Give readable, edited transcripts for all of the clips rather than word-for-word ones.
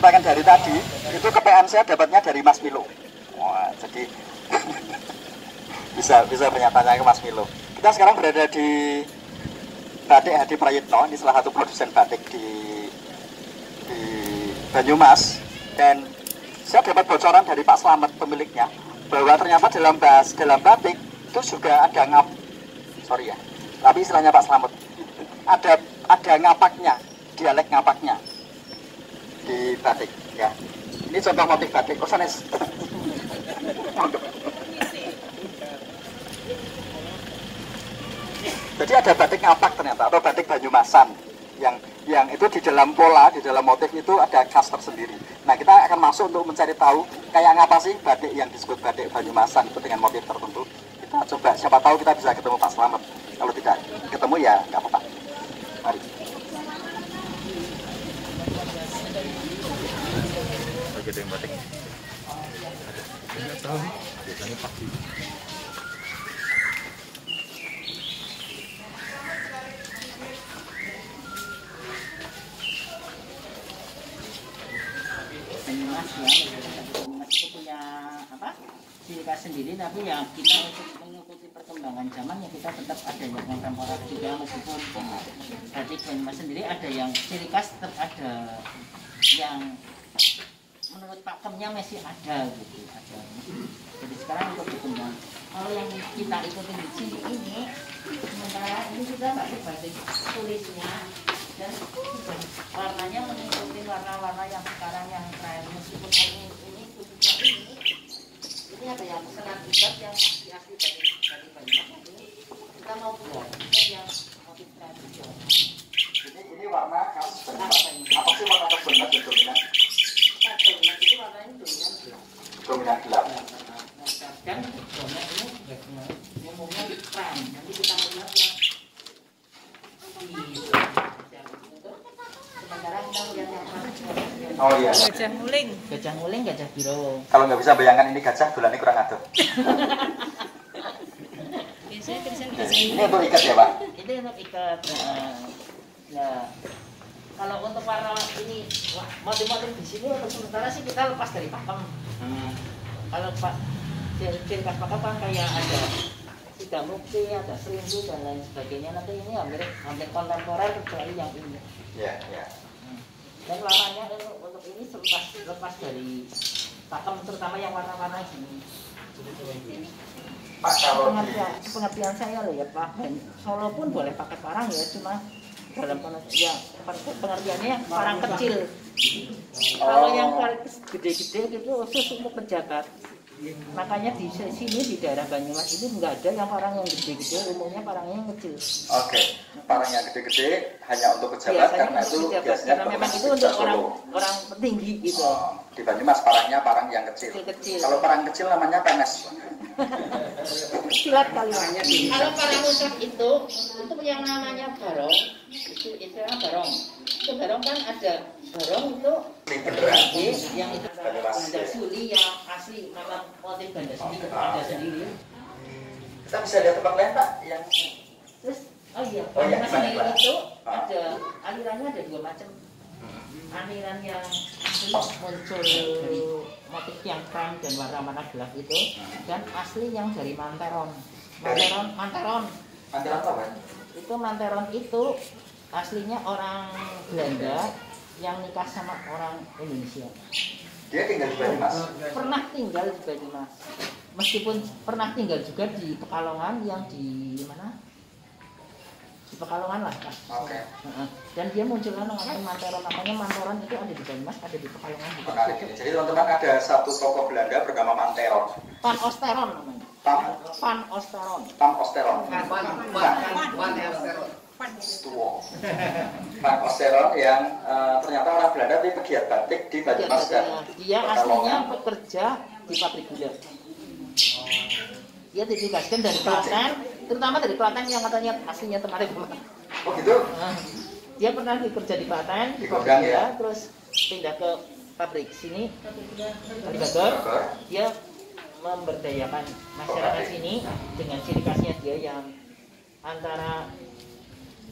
ceritakan dari tadi, itu kepean saya dapatnya dari Mas Milo. Wah, jadi bisa banyak tanya ke Mas Milo. Kita sekarang berada di Batik Hadi Prayitno, ini salah satu produsen batik di Banyumas, dan saya dapat bocoran dari Pak Slamet pemiliknya bahwa ternyata dalam batik itu juga ada tapi istilahnya Pak Slamet ada ngapaknya, dialek ngapaknya di batik ya. Ini contoh motif batik sanes. Jadi ada batik ngapak ternyata, atau batik Banyumasan yang itu di dalam pola, di dalam motif itu ada khas tersendiri. Nah, kita akan masuk untuk mencari tahu kayak apa sih batik yang disebut batik Banyumasan itu dengan motif tertentu. Kita coba, siapa tahu kita bisa ketemu Pak Slamet. Kalau tidak ketemu ya nggak apa-apa. Mari. Lagi ada yang batik? Nggak tahu. Biasanya pagi. Banyumas itu punya apa? Ciri khas sendiri, tapi ya kita untuk mengikuti perkembangan zaman ya kita tetap ada yang kontemporer juga, meskipun batik Banyumas sendiri ada yang ciri khas, tetap ada yang menurut pakemnya masih ada gitu, ada. Jadi sekarang untuk berkembang. Kalau yang kita ikutin di sini ini, sementara ini sudah pakai batik tulisnya dan warnanya mengikuti warna-warna yang sekarang yang tren, meskipun ini khususnya ini ada yang pesanan ikat yang asli dari Banyumas ini kita mau buat yang motif tradisional. Ini warna khas Banyumas. Apa sih warna terbentuk yang dominan? Banyumas itu warnanya dominan gelap. Dominan gelap. Dan dominan ini umumnya di tren. Nanti kita melihat yang sementara kita melihat yang oh iya. gajah nguling, gajah biru. Kalau nggak bisa bayangkan ini gajah, dolannya kurang atur. Ini untuk ikat ya Pak? Itu untuk ikat. Nah, kalau untuk warna ini motif-motif di sini untuk sementara sih kita lepas dari pakem. Kalau Pak ciri khas pakem kan kayak ada tiga mukti, ada serindu dan lain sebagainya. Nanti ini hampir kontemporer kecuali yang ini. Ya, ya. Dan warnanya untuk ini lepas dari pakem, terutama yang warna-warna gini. Pak, kalau pengertian saya loh ya Pak, Solo pun boleh pakai parang ya, cuma dalam pengertiannya parang kecil. Kalau yang gede-gede gitu khusus untuk pejabat. Makanya di sini di daerah Banyumas ini nggak ada yang parang yang gede-gede, umumnya parangnya yang kecil. Oke, parang yang gede-gede hanya untuk pejabat karena itu biasanya karena memang itu untuk orang petinggi gitu. Oh, di Banyumas parangnya parang yang kecil. Kalau parang kecil namanya penes. Silat kali. Kalau parang rusak itu yang namanya barong, itu istilah barong. Itu barong kan ada barong itu yang itu banda suli yang asli, memang motif banda suli ada sendiri. Kita bisa lihat tempat lain Pak yang terus banda sendiri itu ada alirannya, ada dua macam. Aliran yang asli muncul dari motif yang terang dan warna-warna gelap itu, dan asli yang dari manteron. Manteron apa? Itu manteron itu aslinya orang Belanda yang nikah sama orang Indonesia. Dia tinggal di Banyumas? Pernah tinggal di Banyumas. Meskipun pernah tinggal juga di Pekalongan, yang di mana? Di Pekalongan lah. Oke. Dan dia munculnya namanya manteron. Makanya manteron itu ada di Banyumas, ada di Pekalongan juga. Menarik ini. Jadi teman-teman ada satu tokoh Belanda bernama Manteron. Pan Osteron namanya. Pan Osteron. Pan Osteron. Pan Osteron yang ternyata orang Belanda tapi pegiat batik di Banyumas dan dia aslinya bekerja di pabrik gula. Dia ditugaskan dari Klaten, terutama dari Klaten yang katanya aslinya teman-teman. Oh gitu? Dia pernah bekerja di Klaten, di Kodang ya, terus pindah ke pabrik sini di Bogor. Dia memberdayakan masyarakat sini dengan ciri khasnya dia yang antara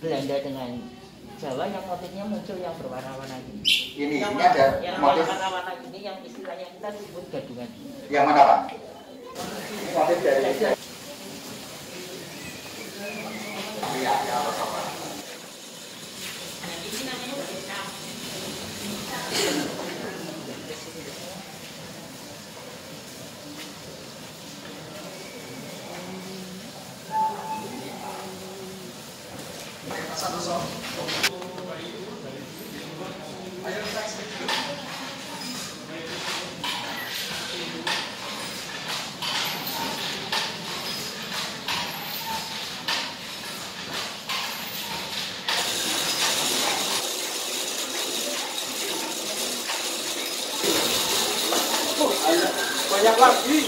Belanda dengan Jawa yang motifnya muncul yang berwarna-warna ini. Ini ada yang motif warna-warna ini yang istilahnya kita sebut gadungan. yang mana Pak? Ini motif dari iya, ya, sama. Ini namanya gadungan. Banyak lagi.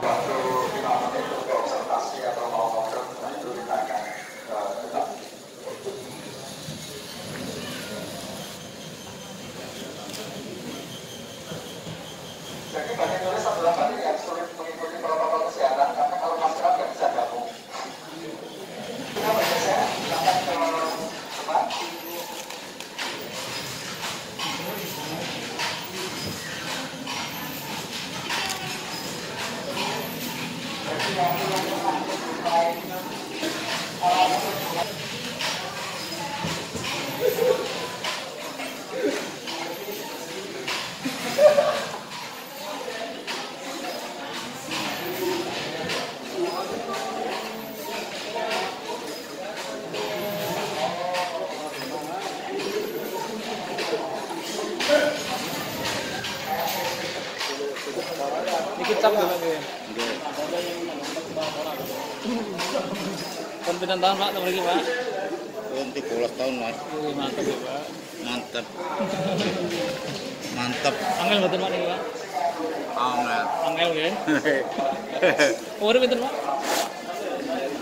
Waktu kita itu ke observasi atau mau ngobrol, itu kita akan tetap. Jadi batik tulis adalah batik yang sulit mengikuti protokol kesehatan karena kalau masyarakat nggak bisa gabung. Kita baca saya akan ke depan. Dikit cap dulu nih. Kan pindah tahun Pak, tahun lagi Pak. 30 tahun Mas. Mantap ya Pak. Mantap. Mantap. Angel betul Pak nih Pak. Angel. Angel ya. Umur betul Pak.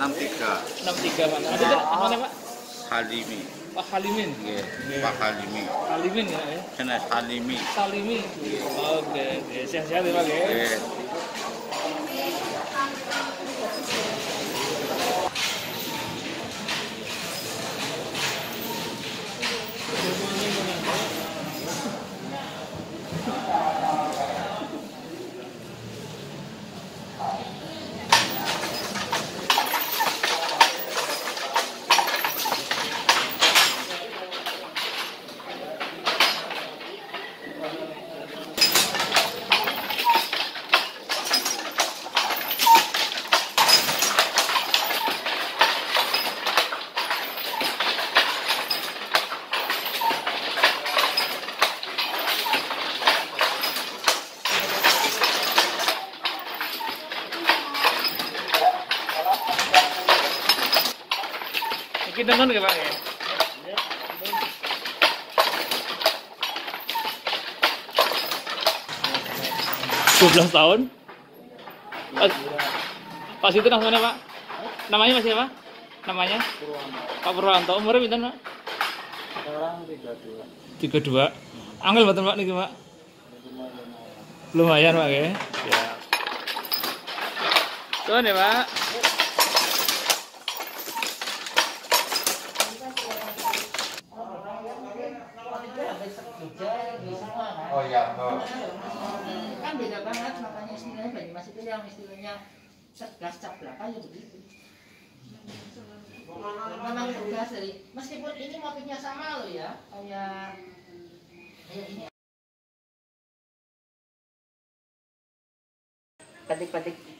63. 63 Pak. Nanti mana Pak? Halimi. Pak Halimin. Nggih, Pak Halimi. Halimin ya. Jenis Halimi. Salimi. Oke, sehat-sehat ya Pak ya. Nggih. Iki dengan ya Pak ya. 12 tahun. Pas itu namanya Pak? Namanya masih apa? Namanya? Pak Purwanto. Umurnya pinten Pak? Sekarang 32. 32. Angel betul Pak niki Pak. Lumayan Pak ya. Ya. Tuan ya Pak. Oh iya, Kan beda banget, makanya istilahnya Banyumas itu yang istilahnya cerdas caplaka ya begitu. Memang cerdas dari, meskipun ini motifnya sama loh ya, kayak ini.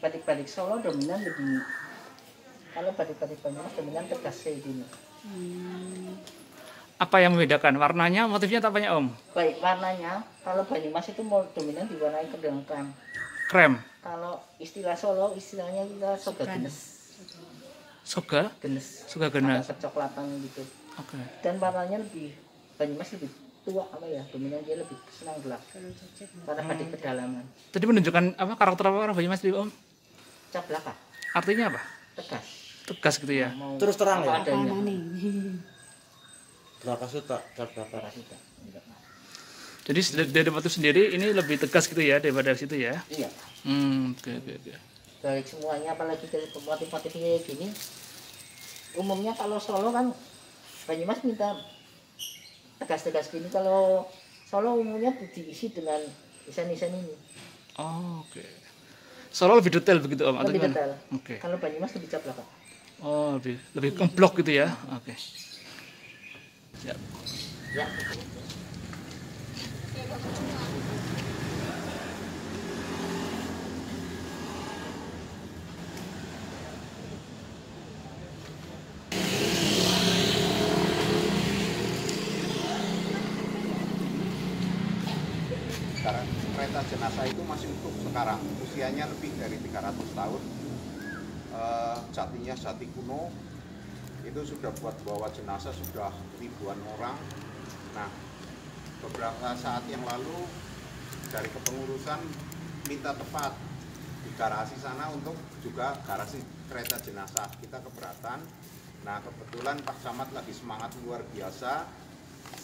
Batik Solo dominan lebih, kalau batik Banyumas dominan tegas kayak gini. Apa yang membedakan? Warnanya, motifnya tak banyak Om? Baik, warnanya, kalau Banyumas itu mau dominan diwarnai dengan krem. Krem. Kalau istilah Solo, istilahnya kita soga genes. Soga? Genes. Soga genes. Agak kecoklatan gitu. Oke. Dan warnanya lebih, Banyumas lebih tua apa ya, dominan dia lebih senang gelap. Karena batik pedalaman. Tadi menunjukkan apa karakter apa orang Banyumas di Om? Caplaka, Artinya apa? tegas. Tegas gitu ya. Mau Terus terang apa ya? adanya. Berapa suta? Parasita. Enggak. Jadi dari Batu sendiri ini lebih tegas gitu ya daripada situ ya? Iya. Oke. Baik semuanya, apalagi dari motif-motif kayak gini. Umumnya kalau Solo kan Banyumas minta tegas-tegas gini. Kalau Solo umumnya diisi dengan desain-desain ini. Oh, oke. Solo lebih detail begitu Om? Atau Lebih gimana? detail. Oke. Kalau Banyumas lebih caplak. Oh, lebih kemplok gitu ya? Oke. Siap. Ya. Sekarang kereta jenazah itu masih utuh sekarang, usianya lebih dari 300 tahun. Jatinya jati kuno, itu sudah buat bawa jenazah sudah ribuan orang. Nah, beberapa saat yang lalu dari kepengurusan minta tempat di garasi sana untuk juga garasi kereta jenazah. Kita keberatan. Nah, kebetulan Pak Camat lagi semangat luar biasa.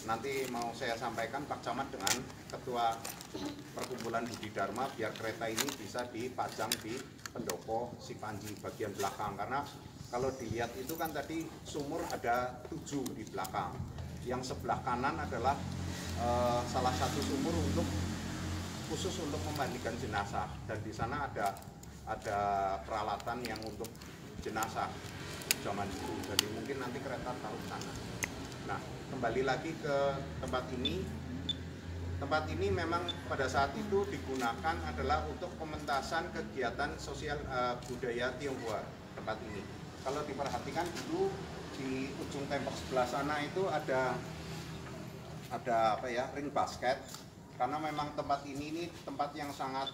Nanti mau saya sampaikan Pak Camat dengan Ketua Perkumpulan Budi Dharma biar kereta ini bisa dipajang di pendopo si Panji bagian belakang, karena kalau dilihat itu kan tadi sumur ada 7 di belakang. Yang sebelah kanan adalah salah satu sumur khusus untuk memandikan jenazah, dan di sana ada peralatan yang untuk jenazah zaman dulu. Jadi mungkin nanti kereta taruh sana. Nah, kembali lagi ke tempat ini. Tempat ini memang pada saat itu digunakan adalah untuk pementasan kegiatan sosial budaya Tionghoa. Tempat ini, kalau diperhatikan dulu di ujung tembok sebelah sana itu ada ring basket, karena memang tempat ini tempat yang sangat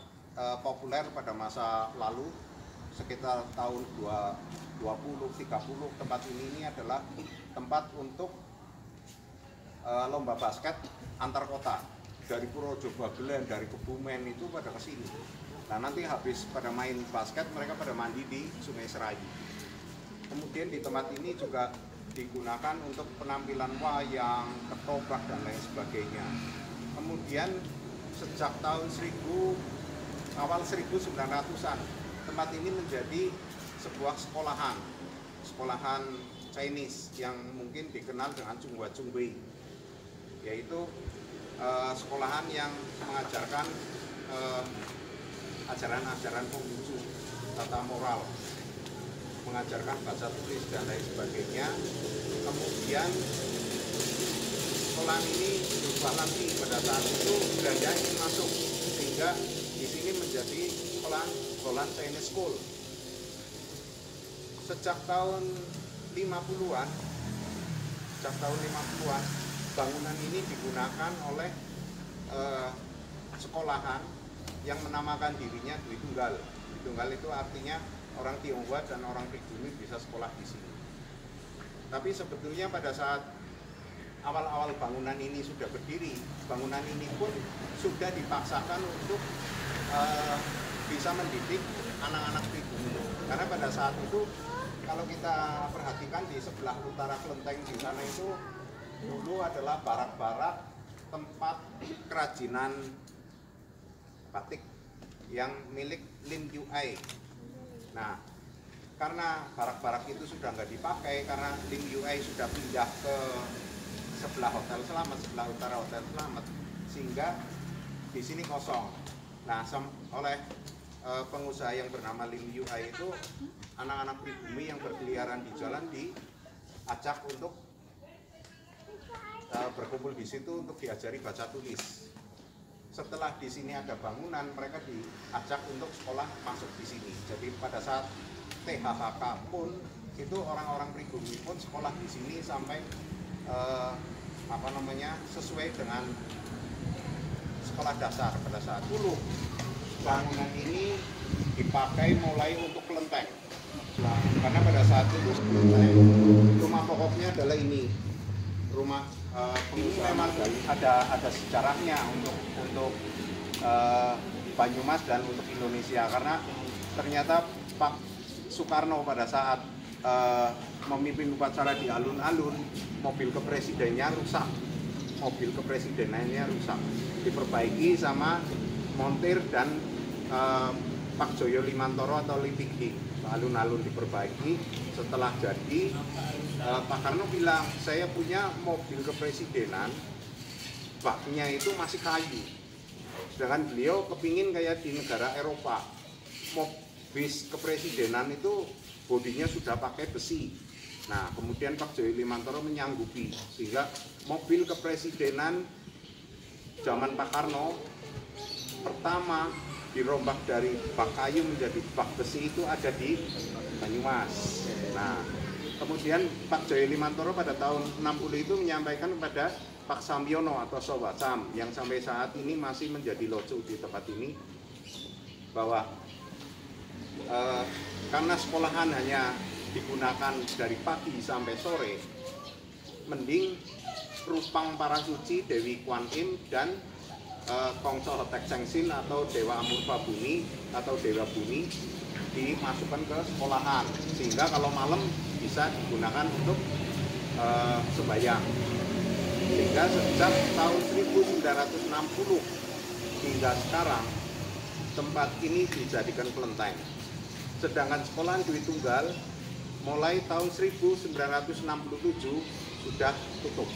populer pada masa lalu sekitar tahun 20-30. Tempat ini adalah tempat untuk lomba basket antar kota. Dari Purworejo, Bagelen, dari Kebumen itu pada ke sini. Nah, nanti habis pada main basket mereka pada mandi di Sungai Serayu. Kemudian di tempat ini juga digunakan untuk penampilan wayang, ketoprak dan lain sebagainya. Kemudian sejak tahun awal 1900-an tempat ini menjadi sebuah sekolahan Chinese yang mungkin dikenal dengan Chunghua Chungbei, yaitu sekolahan yang mengajarkan ajaran-ajaran Konghucu, tata moral, mengajarkan baca tulis dan lain sebagainya. Kemudian sekolah ini berubah lagi pada saat itu Belanda ingin masuk, sehingga di sini menjadi sekolah Chinese School. Sejak tahun 50-an, bangunan ini digunakan oleh sekolahan yang menamakan dirinya Dwi Tunggal. Dwi Tunggal itu artinya orang Tionghoa dan orang pribumi bisa sekolah di sini. Tapi sebetulnya pada saat awal-awal bangunan ini sudah berdiri, bangunan ini pun sudah dipaksakan untuk bisa mendidik anak-anak pribumi. Karena pada saat itu kalau kita perhatikan di sebelah utara kelenteng di sana itu dulu adalah barak-barak tempat kerajinan batik yang milik Lim Yuai. Nah, karena barak-barak itu sudah nggak dipakai karena Lim Yuai sudah pindah ke sebelah Hotel Selamat, sebelah utara Hotel Selamat, sehingga di sini kosong. Nah, oleh pengusaha yang bernama Lim Yuai itu, anak-anak pribumi yang berkeliaran di jalan diajak untuk berkumpul di situ untuk diajari baca tulis. Setelah di sini ada bangunan, mereka diajak untuk sekolah masuk di sini. Jadi pada saat THHK pun itu orang-orang pribumi pun sekolah di sini sampai sesuai dengan sekolah dasar pada saat dulu. Bangunan ini dipakai mulai untuk kelenteng. Nah, karena pada saat itu rumah pokoknya adalah ini, rumah ini memang ada sejarahnya untuk Banyumas dan untuk Indonesia, karena ternyata Pak Soekarno pada saat memimpin upacara di alun-alun, mobil kepresidennya rusak. Mobil kepresidenannya rusak. Diperbaiki sama montir dan Pak Joyo Limantoro atau Litigi. Alun-alun diperbaiki. Setelah jadi, Pak Karno bilang, saya punya mobil kepresidenan, baknya itu masih kayu. Sedangkan beliau kepingin kayak di negara Eropa, bis kepresidenan itu bodinya sudah pakai besi. Nah, kemudian Pak Joyo Limantoro menyanggupi, sehingga mobil kepresidenan zaman Pak Karno pertama dirombak dari bak kayu menjadi bak besi itu ada di Banyumas. Nah, kemudian Pak Joyo Limantoro pada tahun 60 itu menyampaikan kepada Pak Samyono atau Sowasam yang sampai saat ini masih menjadi loco di tempat ini, bahwa karena sekolahan hanya digunakan dari pagi sampai sore, mending Rupang Parasuci, Dewi Kwan Im, dan Kongso Hotek Sengsin atau Dewa Amurpa Bumi atau Dewa Bumi dimasukkan ke sekolahan, sehingga kalau malam bisa digunakan untuk sembahyang. Sehingga sejak tahun 1960 hingga sekarang tempat ini dijadikan kelenteng. Sedangkan sekolahan Dwi Tunggal mulai tahun 1967 sudah tutup.